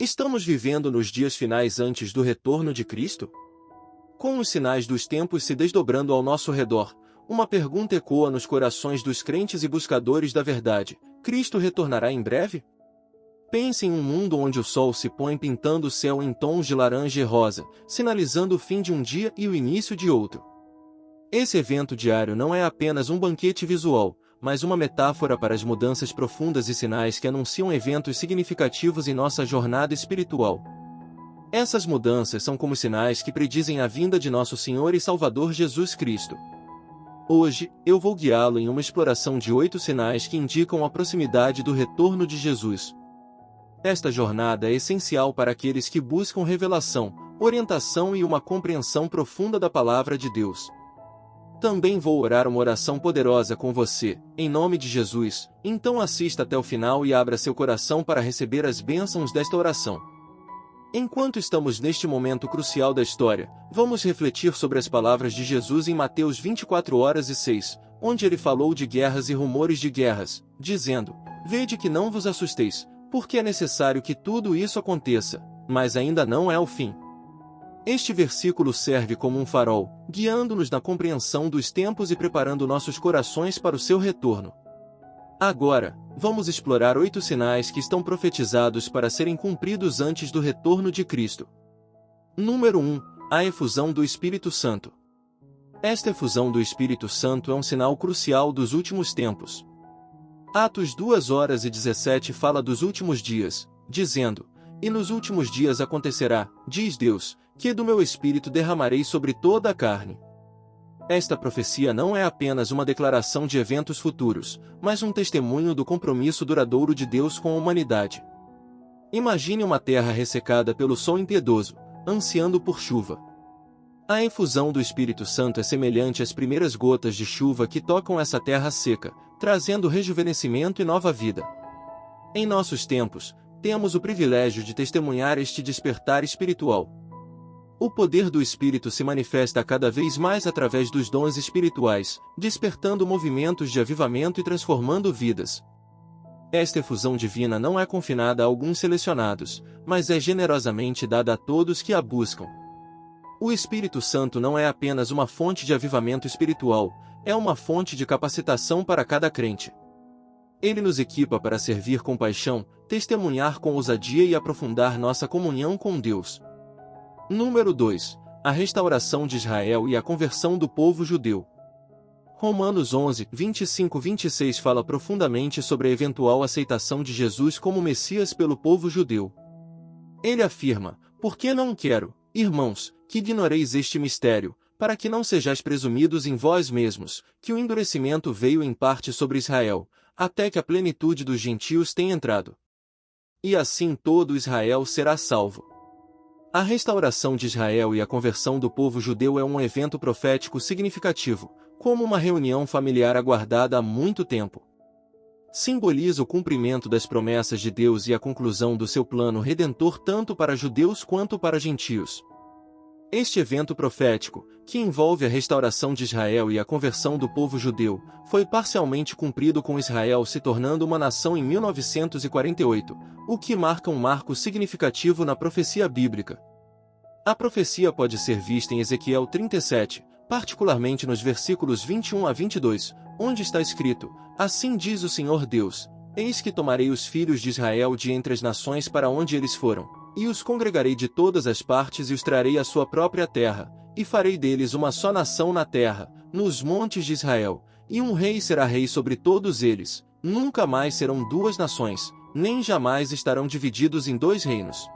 Estamos vivendo nos dias finais antes do retorno de Cristo? Com os sinais dos tempos se desdobrando ao nosso redor, uma pergunta ecoa nos corações dos crentes e buscadores da verdade: Cristo retornará em breve? Pense em um mundo onde o sol se põe pintando o céu em tons de laranja e rosa, sinalizando o fim de um dia e o início de outro. Esse evento diário não é apenas um banquete visual, mas uma metáfora para as mudanças profundas e sinais que anunciam eventos significativos em nossa jornada espiritual. Essas mudanças são como sinais que predizem a vinda de nosso Senhor e Salvador Jesus Cristo. Hoje, eu vou guiá-lo em uma exploração de 8 sinais que indicam a proximidade do retorno de Jesus. Esta jornada é essencial para aqueles que buscam revelação, orientação e uma compreensão profunda da Palavra de Deus. Também vou orar uma oração poderosa com você, em nome de Jesus, então assista até o final e abra seu coração para receber as bênçãos desta oração. Enquanto estamos neste momento crucial da história, vamos refletir sobre as palavras de Jesus em Mateus 24:06, onde ele falou de guerras e rumores de guerras, dizendo: Vede que não vos assusteis, porque é necessário que tudo isso aconteça, mas ainda não é o fim. Este versículo serve como um farol, guiando-nos na compreensão dos tempos e preparando nossos corações para o seu retorno. Agora, vamos explorar 8 sinais que estão profetizados para serem cumpridos antes do retorno de Cristo. Número 1. A efusão do Espírito Santo. Esta efusão do Espírito Santo é um sinal crucial dos últimos tempos. Atos 2:17 fala dos últimos dias, dizendo: E nos últimos dias acontecerá, diz Deus, que do meu Espírito derramarei sobre toda a carne. Esta profecia não é apenas uma declaração de eventos futuros, mas um testemunho do compromisso duradouro de Deus com a humanidade. Imagine uma terra ressecada pelo sol impiedoso, ansiando por chuva. A efusão do Espírito Santo é semelhante às primeiras gotas de chuva que tocam essa terra seca, trazendo rejuvenescimento e nova vida. Em nossos tempos, temos o privilégio de testemunhar este despertar espiritual. O poder do Espírito se manifesta cada vez mais através dos dons espirituais, despertando movimentos de avivamento e transformando vidas. Esta efusão divina não é confinada a alguns selecionados, mas é generosamente dada a todos que a buscam. O Espírito Santo não é apenas uma fonte de avivamento espiritual, é uma fonte de capacitação para cada crente. Ele nos equipa para servir com paixão, testemunhar com ousadia e aprofundar nossa comunhão com Deus. Número 2. A restauração de Israel e a conversão do povo judeu. Romanos 11:25-26 fala profundamente sobre a eventual aceitação de Jesus como Messias pelo povo judeu. Ele afirma: Porque não quero, irmãos, que ignoreis este mistério, para que não sejais presumidos em vós mesmos, que o endurecimento veio em parte sobre Israel, até que a plenitude dos gentios tenha entrado. E assim todo Israel será salvo. A restauração de Israel e a conversão do povo judeu é um evento profético significativo, como uma reunião familiar aguardada há muito tempo. Simboliza o cumprimento das promessas de Deus e a conclusão do seu plano redentor tanto para judeus quanto para gentios. Este evento profético, que envolve a restauração de Israel e a conversão do povo judeu, foi parcialmente cumprido com Israel se tornando uma nação em 1948, o que marca um marco significativo na profecia bíblica. A profecia pode ser vista em Ezequiel 37, particularmente nos versículos 21-22, onde está escrito: Assim diz o Senhor Deus, eis que tomarei os filhos de Israel de entre as nações para onde eles foram, e os congregarei de todas as partes e os trarei à sua própria terra, e farei deles uma só nação na terra, nos montes de Israel, e um rei será rei sobre todos eles, nunca mais serão 2 nações, nem jamais estarão divididos em 2 reinos.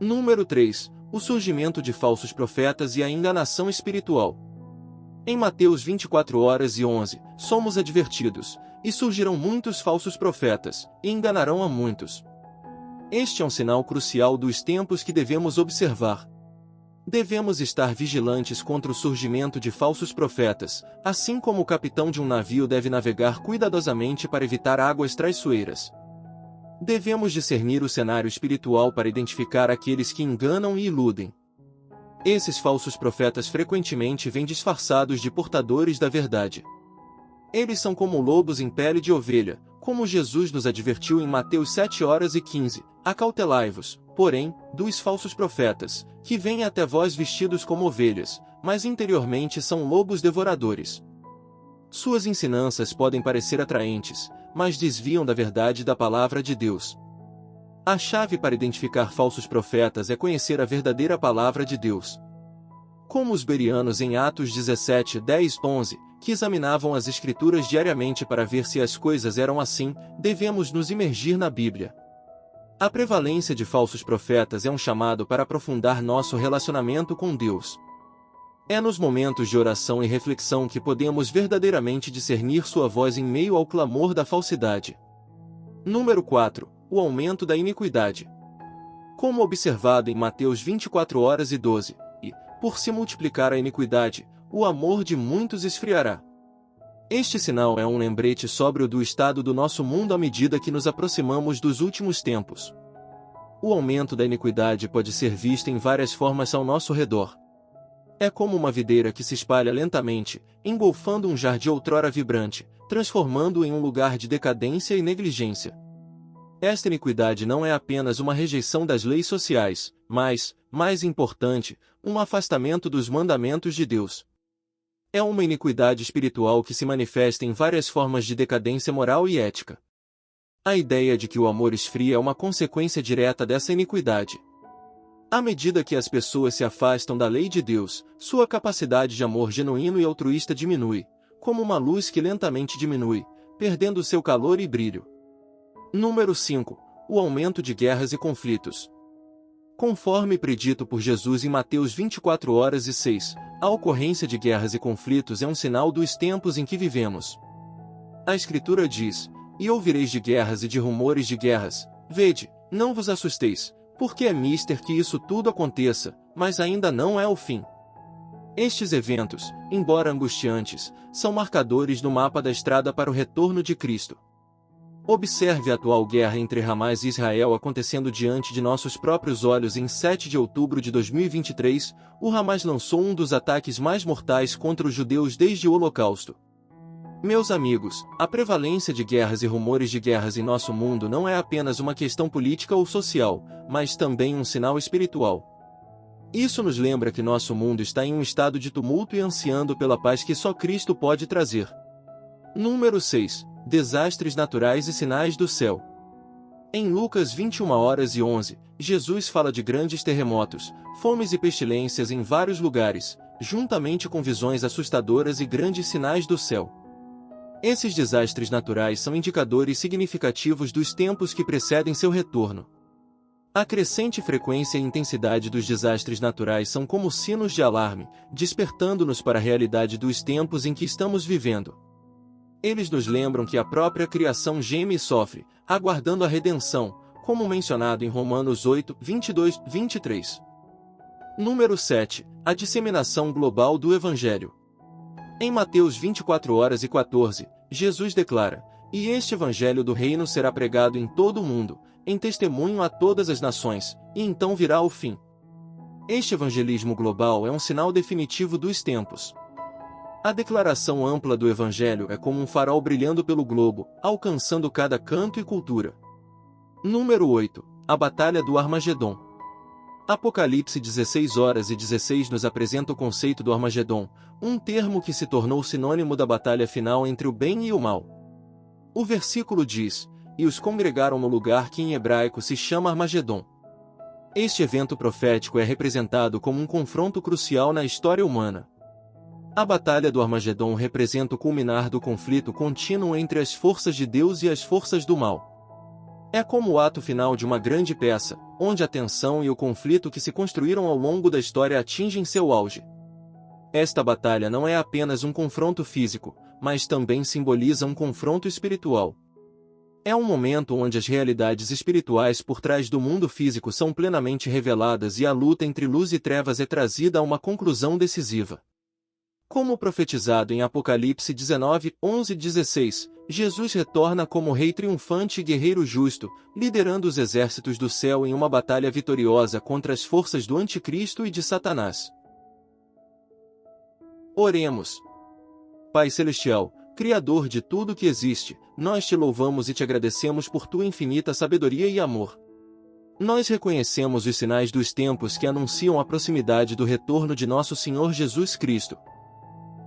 Número 3. O surgimento de falsos profetas e a enganação espiritual. Em Mateus 24:11, somos advertidos: E surgirão muitos falsos profetas, e enganarão a muitos. Este é um sinal crucial dos tempos que devemos observar. Devemos estar vigilantes contra o surgimento de falsos profetas, assim como o capitão de um navio deve navegar cuidadosamente para evitar águas traiçoeiras. Devemos discernir o cenário espiritual para identificar aqueles que enganam e iludem. Esses falsos profetas frequentemente vêm disfarçados de portadores da verdade. Eles são como lobos em pele de ovelha, como Jesus nos advertiu em Mateus 7:15, acautelai-vos, porém, dos falsos profetas, que vêm até vós vestidos como ovelhas, mas interiormente são lobos devoradores. Suas ensinanças podem parecer atraentes, mas desviam da verdade da palavra de Deus. A chave para identificar falsos profetas é conhecer a verdadeira palavra de Deus. Como os bereanos em Atos 17, 10, 11, que examinavam as Escrituras diariamente para ver se as coisas eram assim, devemos nos imergir na Bíblia. A prevalência de falsos profetas é um chamado para aprofundar nosso relacionamento com Deus. É nos momentos de oração e reflexão que podemos verdadeiramente discernir sua voz em meio ao clamor da falsidade. Número 4. O aumento da iniquidade. Como observado em Mateus 24:12, e, por se multiplicar a iniquidade, o amor de muitos esfriará. Este sinal é um lembrete sóbrio do estado do nosso mundo à medida que nos aproximamos dos últimos tempos. O aumento da iniquidade pode ser visto em várias formas ao nosso redor. É como uma videira que se espalha lentamente, engolfando um jardim outrora vibrante, transformando-o em um lugar de decadência e negligência. Esta iniquidade não é apenas uma rejeição das leis sociais, mas, mais importante, um afastamento dos mandamentos de Deus. É uma iniquidade espiritual que se manifesta em várias formas de decadência moral e ética. A ideia de que o amor esfria é uma consequência direta dessa iniquidade. À medida que as pessoas se afastam da lei de Deus, sua capacidade de amor genuíno e altruísta diminui, como uma luz que lentamente diminui, perdendo seu calor e brilho. Número 5. O aumento de guerras e conflitos. Conforme predito por Jesus em Mateus 24:6, a ocorrência de guerras e conflitos é um sinal dos tempos em que vivemos. A Escritura diz: "E ouvireis de guerras e de rumores de guerras, vede, não vos assusteis, porque é mister que isso tudo aconteça, mas ainda não é o fim." Estes eventos, embora angustiantes, são marcadores no mapa da estrada para o retorno de Cristo. Observe a atual guerra entre Hamas e Israel acontecendo diante de nossos próprios olhos. Em 7 de outubro de 2023, o Hamas lançou um dos ataques mais mortais contra os judeus desde o Holocausto. Meus amigos, a prevalência de guerras e rumores de guerras em nosso mundo não é apenas uma questão política ou social, mas também um sinal espiritual. Isso nos lembra que nosso mundo está em um estado de tumulto e ansiando pela paz que só Cristo pode trazer. Número 6. Desastres naturais e sinais do céu. Em Lucas 21:11, Jesus fala de grandes terremotos, fomes e pestilências em vários lugares, juntamente com visões assustadoras e grandes sinais do céu. Esses desastres naturais são indicadores significativos dos tempos que precedem seu retorno. A crescente frequência e intensidade dos desastres naturais são como sinos de alarme, despertando-nos para a realidade dos tempos em que estamos vivendo. Eles nos lembram que a própria criação geme e sofre, aguardando a redenção, como mencionado em Romanos 8, 22, 23. Número 7. A disseminação global do Evangelho. Em Mateus 24:14, Jesus declara: "E este Evangelho do Reino será pregado em todo o mundo, em testemunho a todas as nações, e então virá o fim." Este evangelismo global é um sinal definitivo dos tempos. A declaração ampla do Evangelho é como um farol brilhando pelo globo, alcançando cada canto e cultura. Número 8. A Batalha do Armagedon. Apocalipse 16:16 nos apresenta o conceito do Armagedon, um termo que se tornou sinônimo da batalha final entre o bem e o mal. O versículo diz: "E os congregaram no lugar que em hebraico se chama Armagedon." Este evento profético é representado como um confronto crucial na história humana. A Batalha do Armagedon representa o culminar do conflito contínuo entre as forças de Deus e as forças do mal. É como o ato final de uma grande peça, onde a tensão e o conflito que se construíram ao longo da história atingem seu auge. Esta batalha não é apenas um confronto físico, mas também simboliza um confronto espiritual. É um momento onde as realidades espirituais por trás do mundo físico são plenamente reveladas e a luta entre luz e trevas é trazida a uma conclusão decisiva. Como profetizado em Apocalipse 19:11-16, Jesus retorna como rei triunfante e guerreiro justo, liderando os exércitos do céu em uma batalha vitoriosa contra as forças do anticristo e de Satanás. Oremos. Pai Celestial, Criador de tudo que existe, nós te louvamos e te agradecemos por tua infinita sabedoria e amor. Nós reconhecemos os sinais dos tempos que anunciam a proximidade do retorno de nosso Senhor Jesus Cristo.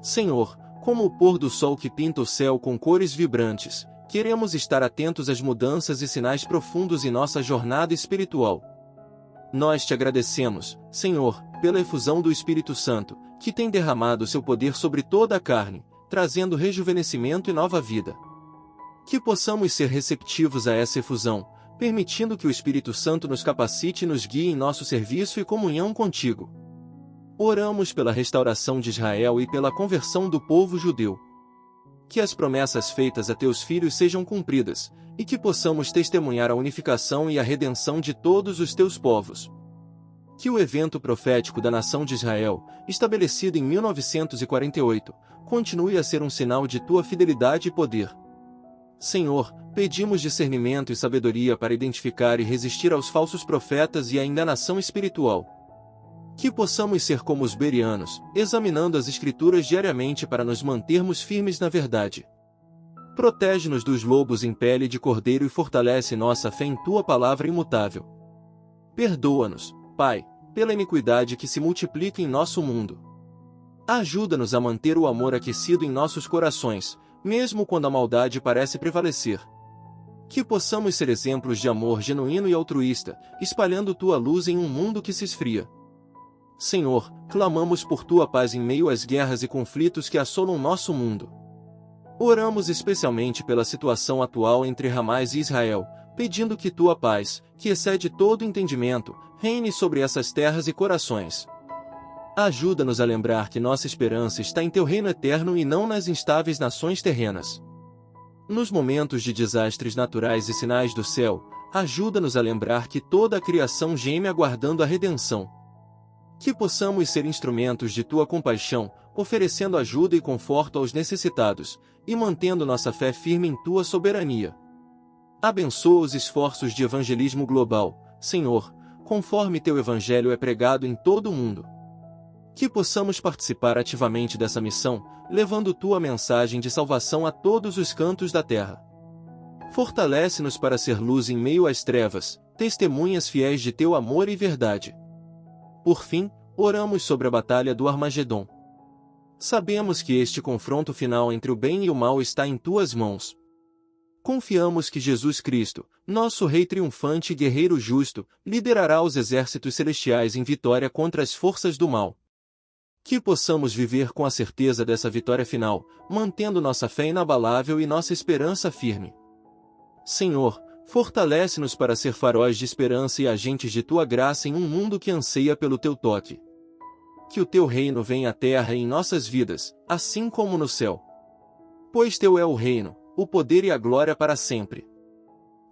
Senhor, como o pôr do sol que pinta o céu com cores vibrantes, queremos estar atentos às mudanças e sinais profundos em nossa jornada espiritual. Nós te agradecemos, Senhor, pela efusão do Espírito Santo, que tem derramado seu poder sobre toda a carne, trazendo rejuvenescimento e nova vida. Que possamos ser receptivos a essa efusão, permitindo que o Espírito Santo nos capacite e nos guie em nosso serviço e comunhão contigo. Oramos pela restauração de Israel e pela conversão do povo judeu. Que as promessas feitas a teus filhos sejam cumpridas, e que possamos testemunhar a unificação e a redenção de todos os teus povos. Que o evento profético da nação de Israel, estabelecido em 1948, continue a ser um sinal de tua fidelidade e poder. Senhor, pedimos discernimento e sabedoria para identificar e resistir aos falsos profetas e à enganação espiritual. Que possamos ser como os bereanos, examinando as Escrituras diariamente para nos mantermos firmes na verdade. Protege-nos dos lobos em pele de cordeiro e fortalece nossa fé em tua palavra imutável. Perdoa-nos, Pai, pela iniquidade que se multiplica em nosso mundo. Ajuda-nos a manter o amor aquecido em nossos corações, mesmo quando a maldade parece prevalecer. Que possamos ser exemplos de amor genuíno e altruísta, espalhando tua luz em um mundo que se esfria. Senhor, clamamos por tua paz em meio às guerras e conflitos que assolam nosso mundo. Oramos especialmente pela situação atual entre Hamas e Israel, pedindo que tua paz, que excede todo entendimento, reine sobre essas terras e corações. Ajuda-nos a lembrar que nossa esperança está em teu reino eterno e não nas instáveis nações terrenas. Nos momentos de desastres naturais e sinais do céu, ajuda-nos a lembrar que toda a criação geme aguardando a redenção. Que possamos ser instrumentos de tua compaixão, oferecendo ajuda e conforto aos necessitados, e mantendo nossa fé firme em tua soberania. Abençoa os esforços de evangelismo global, Senhor, conforme teu evangelho é pregado em todo o mundo. Que possamos participar ativamente dessa missão, levando tua mensagem de salvação a todos os cantos da terra. Fortalece-nos para ser luz em meio às trevas, testemunhas fiéis de teu amor e verdade. Por fim, oramos sobre a batalha do Armagedom. Sabemos que este confronto final entre o bem e o mal está em tuas mãos. Confiamos que Jesus Cristo, nosso Rei triunfante e guerreiro justo, liderará os exércitos celestiais em vitória contra as forças do mal. Que possamos viver com a certeza dessa vitória final, mantendo nossa fé inabalável e nossa esperança firme. Senhor, fortalece-nos para ser faróis de esperança e agentes de tua graça em um mundo que anseia pelo teu toque. Que o teu reino venha à terra e em nossas vidas, assim como no céu. Pois teu é o reino, o poder e a glória para sempre.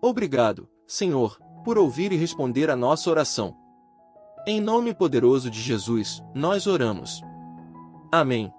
Obrigado, Senhor, por ouvir e responder a nossa oração. Em nome poderoso de Jesus, nós oramos. Amém.